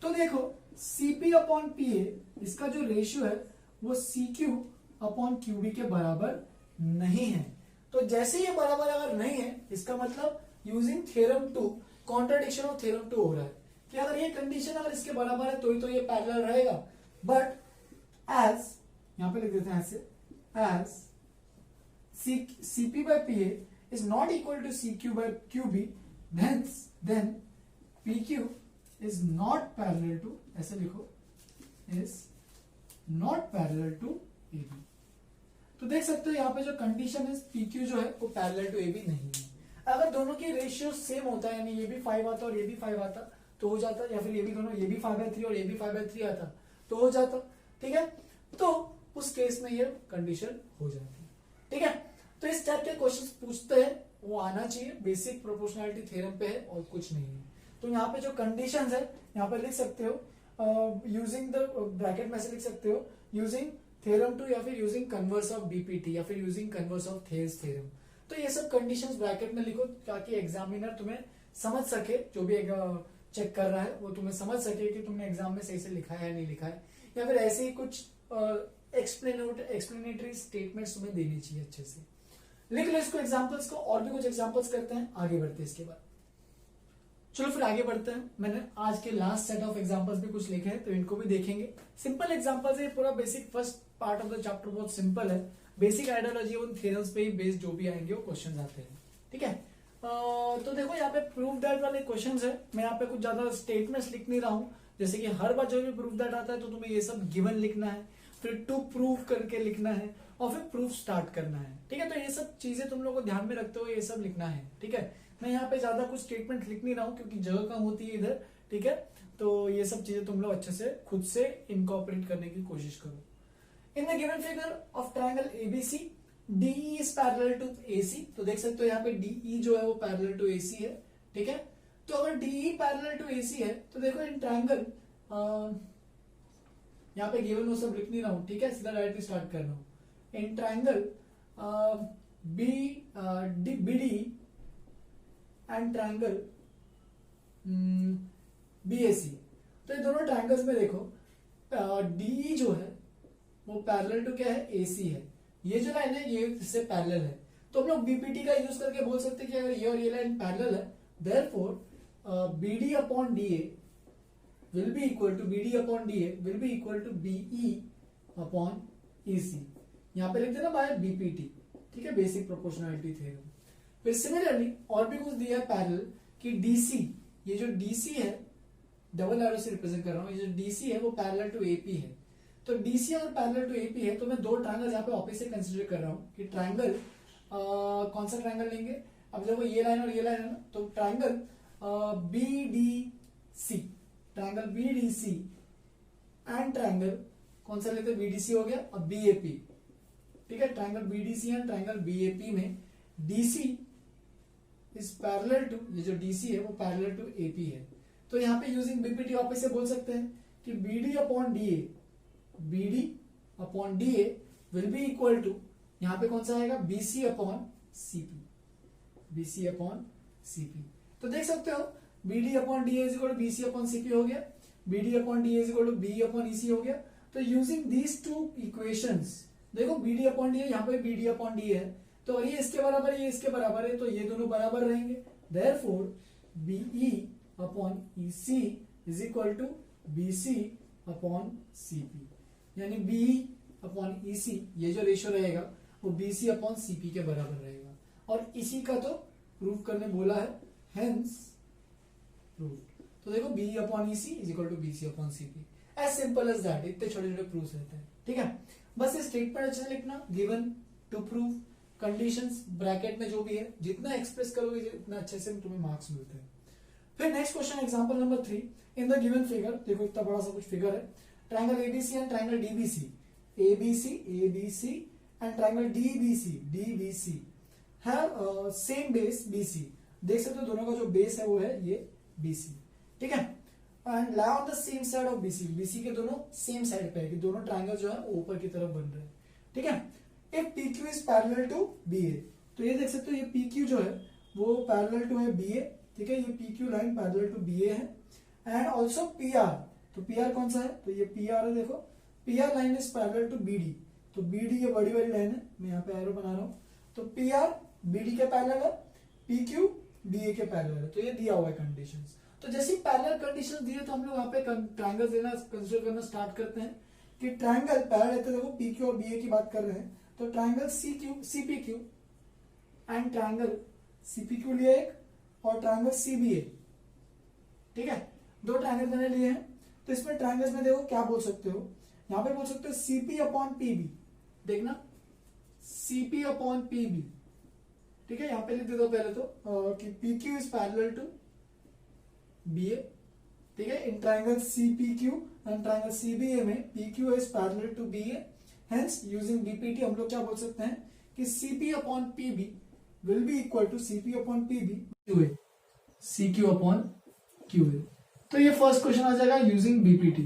तो देखो सीपी अपॉन पीए, इसका जो रेशियो है वो सीक्यू अपॉन क्यूबी के बराबर नहीं है। तो जैसे ये बराबर अगर नहीं है, इसका मतलब using theorem 2, contradiction of theorem 2 हो रहा है कि अगर ये कंडीशन अगर इसके बराबर है तो ही तो ये पैरेलल रहेगा। बट एज, यहां पे लिख देते हैं ऐसे, as CP by PA is not equal to CQ by QB, then PQ is not parallel to, ऐसे लिखो, is not parallel to AB। तो देख सकते हो यहाँ पे जो कंडीशन है PQ जो है वो पैरेलल टू AB नहीं है। अगर दोनों की रेशियो सेम होता है, यानी ये भी 5 आता और ये भी 5 आता तो हो जाता, या फिर ये भी दोनों, ये भी 5/3 और ये भी 5/3 आता तो हो जाता, ठीक है। तो उस केस में ये कंडीशन हो जाती, ठीक है। तो इस टाइप के क्वेश्चंस पूछते हैं, वो आना चाहिए, बेसिक प्रोपोर्शनैलिटी थ्योरम पे है और कुछ नहीं है। तो यहाँ पे जो कंडीशंस है यहाँ पे लिख सकते हो यूजिंग द ब्रैकेट में से लिख सकते हो यूजिंग थ्योरम 2 या फिर यूजिंग कन्वर्स ऑफ बीपीटी या फिर using converse of Thales theorem. तो ये सब कंडीशंस ब्रैकेट में लिखो ताकि एग्जामिनर तुम्हें समझ सके, जो भी चेक कर रहा है वो तुम्हें समझ सके कि तुमने एग्जाम में सही से लिखा है या नहीं लिखा है, या फिर ऐसे ही कुछ एक्सप्लेनेटरी स्टेटमेंट्स तुम्हें देनी चाहिए अच्छे से। लिख लो इसको एग्जांपल्स को, और भी कुछ एग्जांपल्स करते हैं, आगे बढ़ते हैं इसके बाद। चलो फिर आगे बढ़ते हैं। मैंने आज के लास्ट सेट ऑफ एग्जांपल्स भी कुछ लिखे हैं तो इनको भी देखेंगे। सिंपल एग्जांपल्स है, पूरा basic first part of the chapter बहुत सिंपल है, बेसिक आइडियोलॉजी उन थ्योरम्स पे ही बेस्ड जो भी आएंगे वो क्वेश्चंस आते हैं, ठीक है। तो देखो यहाँ पे प्रूव दैट वाले क्वेश्चंस है, मैं यहाँ पे कुछ ज्यादा स्टेटमेंट्स लिख नहीं रहा हूँ, जैसे कि हर बार जो भी प्रूव दैट आता है तो तुम्हें ये सब गिवन लिखना है, फिर टू प्रूव करके लिखना है और फिर प्रूफ स्टार्ट करना है, ठीक है। तो ये सब चीजें तुम लोग को ध्यान में रखते हुए ये सब लिखना है, ठीक है। मैं यहाँ पे ज्यादा कुछ स्टेटमेंट लिख नहीं रहा हूँ क्योंकि जगह कम होती है इधर, ठीक है। तो ये सब चीजें तुम लोग अच्छे से खुद से इनकॉर्पोरेट करने की कोशिश करो। In the given figure of triangle ABC DE is parallel to AC, तो देख सकते हो यहाँ पे DE जो है वो पैरेलल टू AC है, ठीक है। तो अगर DE पैरेलल टू AC है तो देखो इन ट्रायंगल, यहाँ पे गिवन वो सब लिख नहीं रहा हूँ, ठीक है, सीधा डायरेक्टली स्टार्ट कर रहा हूँ। In triangle BD and triangle BAC, तो ये दोनों ट्रायंगल्स में देखो DE जो है वो पैरेलल टू क्या है, AC है। ये जो लाइन है ये इससे पैरेलल है, तो हम लोग बीपीटी का यूज करके बोल सकते हैं कि अगर ये और ये लाइन पैरेलल है, therefore BD upon DA will be equal to BD upon DA will be equal to BE upon EC। यहाँ पे लिखते हैं ना बाय BPT, ठीक है, बेसिक प्रोपोर्शनैलिटी थ्योरम। फिर सिमिलरली और भी कुछ दिया है पैरेलल कि DC, ये जो DC है डबल एरो से रिप्रेजेंट कर रहा हूँ, ये जो DC है वो पैरेलल टू AP है। तो DC अगर पैरेलल टू AP है तो मैं दो ट्रायंगल यहाँ पे ऑफिस से कंसिडर कर रहा हूँ कि ट्रायंगल कौन सा ट्रायंगल लेंगे। अब जब वो ये लाइन और ये लाइन है ना, तो triangle BDC, triangle BDC and triangle कौन सा लेते हैं, BDC हो गया, अब BAP, ठीक है, triangle BDC and triangle BAP में DC इज पैरेलल टू, ये जो DC है वो पैरेलल टू AP है। तो यहाँ पे यूजिंग BPT वापस से बोल सकते हैं कि BD upon DA will be equal to, यहाँ पे कौन सा आएगा, BC अपॉन CP। तो देख सकते हो BD upon DA is equal to BC upon CP हो गया, BD upon DA is equal to B upon EC हो गया। तो यूजिंग दीज टू इक्वेशंस, देखो BD अपॉन DA, यहाँ पे BD अपॉन DA है, तो ये इसके बराबर है, ये इसके बराबर है, तो ये दोनों बराबर रहेंगे। Therefore BE upon EC is equal to BC upon CP, यानी BE अपॉन EC ये जो रेशियो रहेगा वो BC अपॉन CP के बराबर रहेगा, और इसी का तो प्रूव करने बोला है, हेंस प्रूव्ड। तो देखो BE upon EC is equal to BC upon CP, as simple as that. इतने छोटे छोटे प्रूफ रहते हैं, ठीक है। बस ये स्टेटमेंट अच्छे से लिखना, given to prove, conditions bracket में जो भी है, जितना एक्सप्रेस करोगे उतना अच्छे से तुम्हें मार्क्स मिलते हैं। फिर next question example number 3, in the given figure, देखो इतना बड़ा सा कुछ फिगर है, triangle ABC and triangle DBC, ABC and triangle DBC have same base BC। देख सकते हो दोनों का जो बेस है वो है ये BC, ठीक है, and lie on the same side of BC के दोनों सेम साइड पे है, कि दोनों ट्रायंगल जो है ऊपर की तरफ बन रहे हैं, ठीक है। If PQ is parallel to BA, तो ये देख सकते हो ये PQ जो है वो पैरेलल टू है BA, ठीक है, ये PQ line parallel to BA है, एंड ऑल्सो PR, तो PR कौन सा है, तो ये PR है, देखो PR line is parallel to BD, तो BD ये बड़ी वाली लाइन है, मैं यहाँ पे एरो बना रहा हूँ, तो PR BD के पैरेलल है, PQ BA के पैरेलल है, तो ये दिया हुआ है कंडीशंस। तो जैसे पैरेलल कंडीशंस दिए तो हम लोग यहाँ पे ट्रायंगल देना कंसीडर करना स्टार्ट करते हैं, कि ट्रायंगल पैरेलल है, तो देखो PQ और BA की बात कर रहे हैं, तो triangle CPQ and triangle CPQ लिए एक, और ट्रायंगल CBA, ठीक है, दो ट्रायंगल मैंने लिए हैं। तो इसमें ट्रायंगल्स में देखो क्या बोल सकते हो, यहाँ पे बोल सकते हो CP अपॉन PB, देखना CP अपॉन PB, ठीक है, यहाँ पे लिख देता हूं पहले तो कि PQ is parallel to BA, ठीक है, in triangle CPQ and triangle CBA में PQ is parallel to BA, hence using BPT हम लोग क्या बोल सकते हैं कि CP upon PB will be equal to CP upon PB QA, CQ upon QA। तो ये फर्स्ट क्वेश्चन आ जाएगा यूजिंग BPT,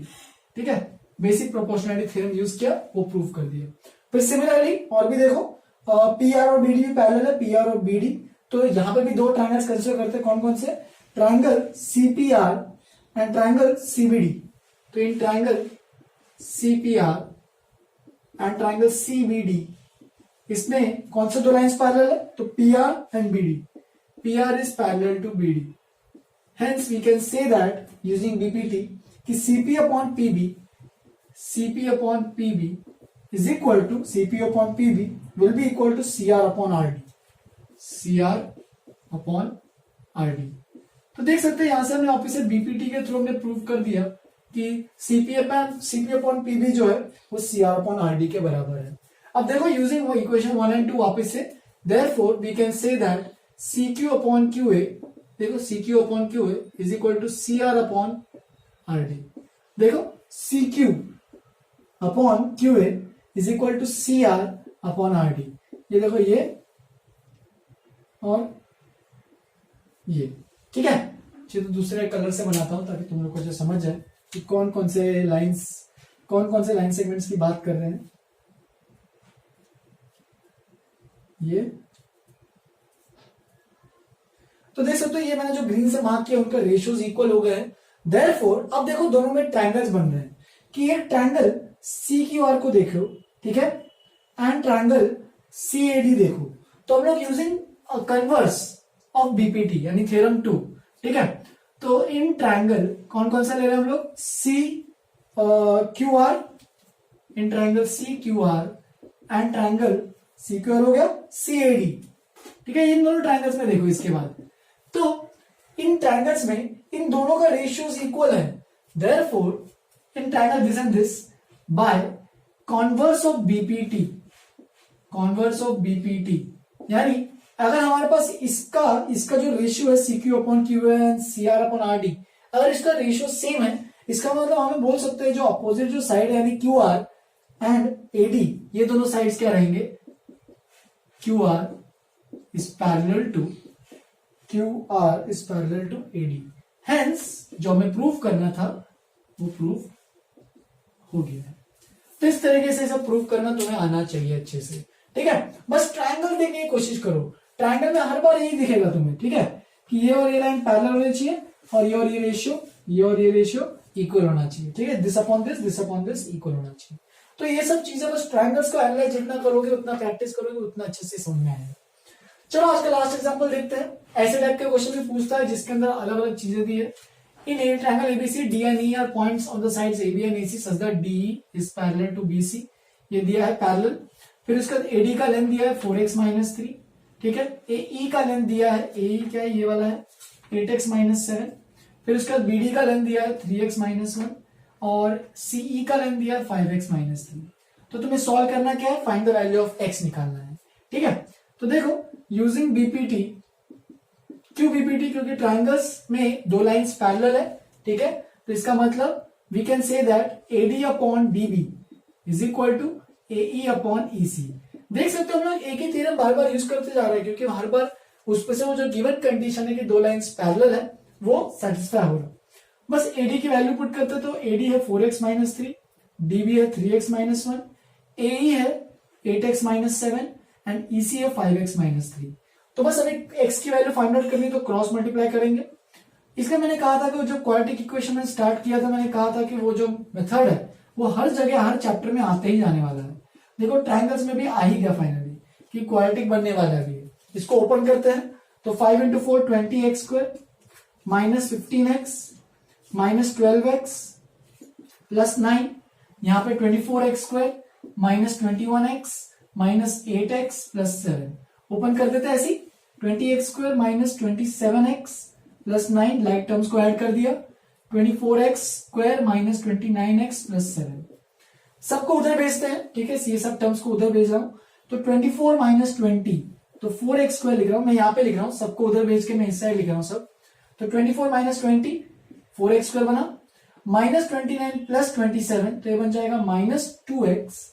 ठीक है, बेसिक प्रोपोर्शनैलिटी थ्योरम यूज किया, वो प्रूव कर दिया। फिर सिमिलरली और भी देखो, PR और BD भी पैरेलल है, PR और BD, तो यहाँ पे भी दो ट्रायंगल्स कंसीडर करते हैं, कौन कौन से, triangle CPR and triangle CBD। तो in triangle CPR and triangle CBD, इसमें कौन से दो लाइंस पैरेलल है, तो PR and BD, PR is parallel to BD, hence we can say that using BPT कि CP upon PB is equal to CP upon PB will be equal to CR upon RD। तो देख सकते हैं यहां से हमने वापिस से BPT के थ्रू हमने प्रूव कर दिया कि CP upon PB जो है वो CR upon RD के बराबर है। अब देखो यूजिंग वो इक्वेशन 1 and 2 वापिस से, therefore we can say that CQ upon QA, देखो CQ upon QA is equal to CR upon RD, देखो CQ upon QA is equal to CR upon RD, ये देखो ये और ये, ठीक है। चलिए तो दूसरे कलर से बनाता हूं ताकि तुम लोग को जो समझ जाए कि कौन कौन से लाइन सेगमेंट्स की बात कर रहे हैं। ये तो देख सकते हो ये मैंने जो ग्रीन से मार्क किया उनका रेशियोज इक्वल हो गए हैं। देयरफॉर अब देखो दोनों में ट्रायंगल्स बन रहे हैं कि ये ट्रायंगल CQR को देखो, ठीक है, एंड ट्रायंगल CAD देखो, तो हम लोग यूजिंग कन्वर्स ऑफ BPT यानी थ्योरम 2, ठीक है। तो इन ट्रायंगल कौन कौन सा ले रहे हैं हम लोग, CQR, in triangle CQR and triangle CQR हो गया CAD, ठीक है, इन दोनों ट्रायंगल्स में देखो इसके बाद, तो इन ट्रायंगल्स में इन दोनों का रेशियोज इक्वल है। Therefore in triangle this and this by converse of BPT यानी अगर हमारे पास इसका जो रेशियो है CQ upon Q and CR upon RD, अगर इसका रेशियो सेम है, इसका मतलब हमें बोल सकते हैं जो अपोजिट जो साइड है यानी QR एंड AD, ये दोनों साइड्स क्या रहेंगे, QR is parallel to AD, hence जो हमें प्रूव करना था वो प्रूव हो गया है। तो इस तरीके से सब प्रूव करना तुम्हें आना चाहिए अच्छे से, ठीक है। बस ट्रायंगल देखने की कोशिश करो, ट्रायंगल में हर बार यही दिखेगा तुम्हें, ठीक है, कि ये और ये लाइन पैरेलल होनी चाहिए और ये रेशियो इक्वल होना चाहिए, ठीक है, दिस अपॉन दिस इक्वल होना चाहिए। तो ये सब चीजें बस ट्रायंगल्स को एनालाइज जितना करोगे, उतना प्रैक्टिस करोगे, उतना अच्छे से समझ में आएगा। चलो आज का लास्ट एग्जांपल देखते हैं। ऐसे टाइप के क्वेश्चन भी पूछता है जिसके अंदर अलग अलग चीजें दी है। In a triangle ABC D and E are points on the sides AB and AC such that D is parallel to BC, ये दिया है पैरेलल। फिर उसके बाद एडी का लेंथ दिया है 4x - 3, ठीक है। एई का लेंथ दिया है, एई क्या है, ये वाला है 8x - 7। फिर उसके बाद बीडी का लेंथ दिया है 3x - 1 और सीई का लेंथ दिया है 5x - 3। तो तुम्हें सॉल्व करना क्या है, find the value of x निकालना है, ठीक है। तो देखो यूजिंग बीपीटी, क्यों बीपीटी, क्योंकि ट्राइंगल्स में दो लाइंस पैरेलल है, ठीक है। तो इसका मतलब we can say that AD upon DB is equal to AE upon EC. देख सकते हो हम लोग एक ही थ्योरम बार बार यूज करते जा रहे हैं, क्योंकि हर बार उस पर से वो जो गिवन कंडीशन है कि दो लाइंस पैरेलल है वो सेटिस्फाई हो रहा है। बस एडी की वैल्यू पुट करते तो एडी है 4x - 3, डीबी है 3x - 1, एई है 8x - 7 एंड ईसी है 5x - 3। तो बस अभी x की वैल्यू फाइंड आउट करनी तो क्रॉस मल्टीप्लाई करेंगे। इसलिए मैंने कहा था कि जो क्वाड्रेटिक इक्वेशन में स्टार्ट किया था, मैंने कहा था कि वो जो मेथड है वो हर जगह हर चैप्टर में आते ही जाने वाला है। देखो ट्रायंगल्स में भी आ ही गया फाइनली कि क्वाड्रेटिक बनने वाला भी है। इसको ओपन करते हैं तो 5 × 4 20x² -15x -12x +9, यहाँ पे 24x² -21x -8x +7 ओपन कर देते हैं ऐसी 20x² -27x +9 लाइक टर्म्स को ऐड कर दिया 24x² -29x +7 सबको उधर भेजते हैं, ठीक है। ये सब टर्म्स को उधर भेज रहा हूं तो 24 - 20 तो 4x² लिख रहा हूं, मैं यहां पे लिख रहा हूं, सबको उधर भेज के मैं इस साइड लिख रहा हूं सब। तो 24 - 20 4x² बना, -29 + 27 तो ये बन जाएगा -2x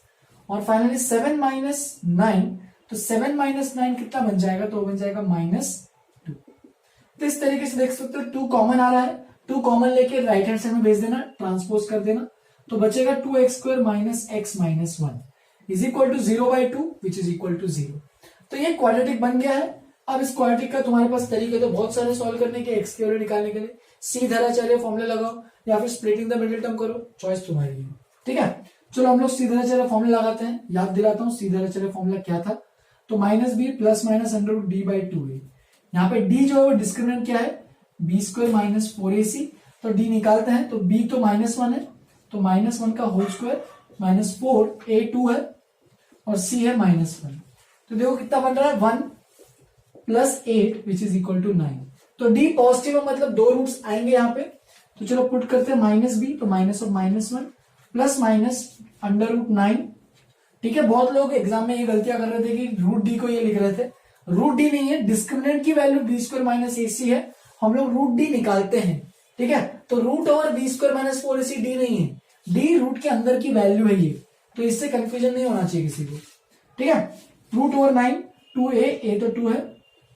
और फाइनली 7 - 9 तो 7 - 9 कितना बन जाएगा, तो बन जाएगा -2। तो इस तरीके से देख सकते हो 2 कॉमन आ रहा है, 2 कॉमन लेके राइट हैंड साइड में भेज देना, ट्रांसपोज कर देना तो बचेगा 2x² - x - 1 is equal to 0/2 which is equal to 0। तो ये क्वाड्रेटिक बन गया है। अब इस क्वाड्रेटिक का तुम्हारे पास तरीके तो बहुत सारे सॉल्व करने के, x की वैल्यू निकालने के लिए सीधाचार्य फॉर्मूला लगाओ या फिर स्प्लिटिंग द मिडिल टर्म करो, चॉइस तुम्हारी है, ठीक है। चलो हम लोग सीधाचार्य फॉर्मूला लगाते हैं। याद दिलाता हूं सीधाचार्य फॉर्मूला क्या था, तो -b + -√d/2 है। यहाँ पे d जो है वो डिस्क्रिमिनेंट क्या है, b² - 4ac, तो d निकालते हैं तो b तो -1 है तो -1 का होल स्क्वायर -4a2 है और c है -1। तो देखो कितना बन रहा है 1 + 8 विच इज इक्वल टू 9। तो d पॉजिटिव है मतलब 2 रूट्स आएंगे यहाँ पे, तो चलो पुट करते हैं -b तो -1 + -√9, ठीक है। बहुत लोग एग्जाम में ये गलतियां कर रहे थे कि √d को ये लिख रहे थे, √d नहीं है, डिस्क्रिमिनेंट की वैल्यू b² - ac है, हम लोग √d निकालते हैं, ठीक है। तो root over b² - 4ac d नहीं है, d रूट के अंदर की वैल्यू है ये, तो इससे कंफ्यूजन नहीं होना चाहिए किसी को, ठीक है। √9 2a, a तो 2 है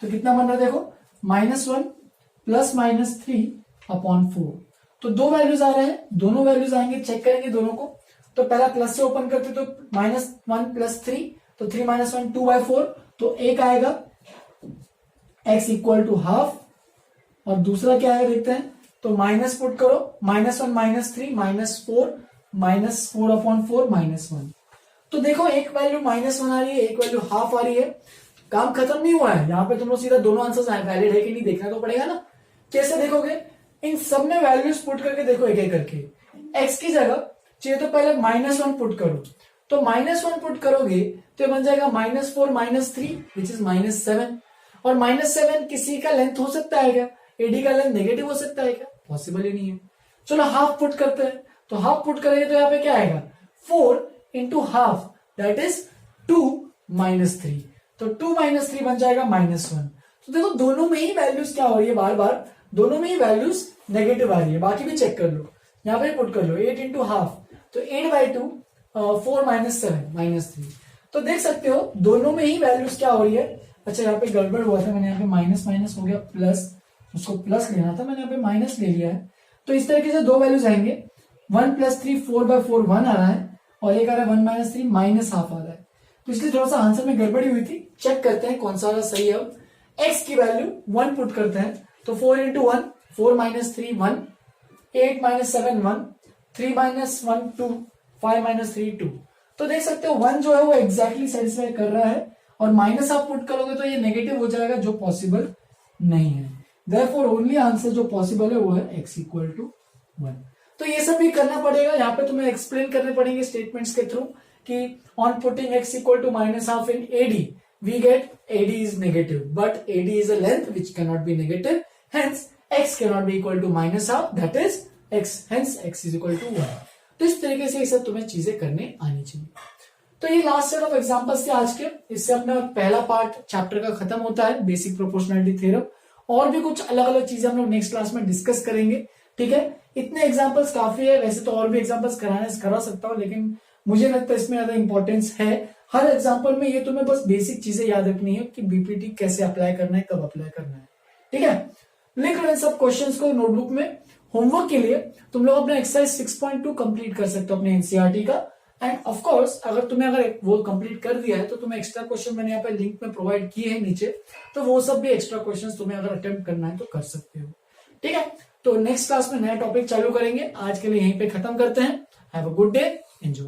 तो कितना बन रहा है देखो -1 + -3/4। तो दो वैल्यूज आ रहे हैं, दोनों वैल्यूज आएंगे, चेक करेंगे दोनों को। तो पहला प्लस से ओपन करते तो -1 + 3 तो 3 - 1 2/4 तो एक आएगा x = ½ और दूसरा क्या है देखते हैं, तो माइनस पुट करो -1 -3 -4 -4/4 -1। तो देखो एक वैल्यू -1 आ रही है, एक वैल्यू ½ आ रही है, काम खत्म नहीं हुआ है। यहाँ पे तुम लोग सीधा दोनों आंसर्स वैलिड है कि नहीं देखना तो पड़ेगा ना। कैसे देखोगे, इन सब में वैल्यूज पुट करके देखो एक एक करके। x की जगह चाहिए तो पहले -1 पुट करो, तो -1 पुट करोगे तो बन जाएगा -4 - 3 विच इज -7 और -7 किसी का लेंथ हो सकता है क्या, एडी का लेंथ नेगेटिव हो सकता है क्या, पॉसिबल ही नहीं है। चलो हाफ पुट करते हैं, तो हाफ पुट करेंगे तो यहाँ पे क्या आएगा 4 × ½ दैट इज 2 - 3। तो 2 माइनस 3 बन जाएगा -1। तो देखो दोनों में ही वैल्यूज क्या हो रही है, बार बार दोनों में ही वैल्यूज नेगेटिव आ रही है। बाकी भी चेक कर लो, यहाँ पे पुट कर लो 8 इंटू हाफ, तो 8/2 4 माइनस 7 -3। तो देख सकते हो दोनों में ही वैल्यूज क्या हो रही है। अच्छा यहाँ पे गड़बड़ हुआ था, मैंने यहाँ पे माइनस माइनस हो गया प्लस, उसको प्लस लेना था, मैंने यहाँ पे माइनस ले लिया है। तो इस तरीके से दो वैल्यूज आएंगे, 1 + 3 4/4 1 आ रहा है, और एक आ रहा है 1 - 3 -1/2 आ रहा है। तो इसलिए थोड़ा सा आंसर में गड़बड़ी हुई थी। चेक करते हैं कौन सा वाला सही है। x की वैल्यू 1 पुट करते हैं, तो 4 इंटू 1 4 - 3 1, 8 - 7 1, 3 - 1 2, 5 - 3 2। तो देख सकते हो 1 जो है वो एग्जैक्टली सेटिस्फाई कर रहा है, और माइनस आप पुट करोगे तो ये नेगेटिव हो जाएगा, जो पॉसिबल नहीं है। देयरफॉर ओनली आंसर जो पॉसिबल है वो है x = 1। तो ये सब भी करना पड़ेगा, यहाँ पे तुम्हें एक्सप्लेन करने पड़ेंगे स्टेटमेंट्स के थ्रू कि on putting x = -1/2 in AD we get AD is negative, but AD is a length which cannot be negative, hence x cannot be equal to -1/2, that is x, hence x is equal to 1। तो इस तरीके से ये सब तुम्हें चीजें करने आनी चाहिए। तो ये लास्ट सेट ऑफ एग्जांपल्स थे आज के। इससे अपना पहला पार्ट चैप्टर का खत्म होता है, बेसिक प्रोपोर्शनलिटी थ्योरम। और भी कुछ अलग अलग चीजें हम लोग नेक्स्ट क्लास में डिस्कस करेंगे, ठीक है। इतने एग्जांपल्स काफी है, वैसे तो और भी एग्जांपल्स करा सकता हूँ, लेकिन मुझे लगता है इसमें ज्यादा इंपॉर्टेंस है। हर एग्जाम्पल में ये तुम्हें बस बेसिक चीजें याद रखनी है कि बीपीटी कैसे अप्लाई करना है, कब अप्लाई करना है, ठीक है। लिख लो इन सब क्वेश्चंस को नोटबुक में। होमवर्क के लिए तुम लोग अपना एक्सरसाइज 6.2 कंप्लीट कर सकते हो अपने एनसीईआरटी का। एंड ऑफ कोर्स अगर वो कंप्लीट कर दिया है तो तुम्हें एक्स्ट्रा क्वेश्चन मैंने यहाँ पे लिंक में प्रोवाइड किए हैं नीचे, तो वो सब भी एक्स्ट्रा क्वेश्चन तुम्हें अगर अटेम्प्ट करना है तो कर सकते हो, ठीक है। तो नेक्स्ट क्लास में नया टॉपिक चालू करेंगे, आज के लिए यहीं पे खत्म करते हैं। Have a good day, enjoy.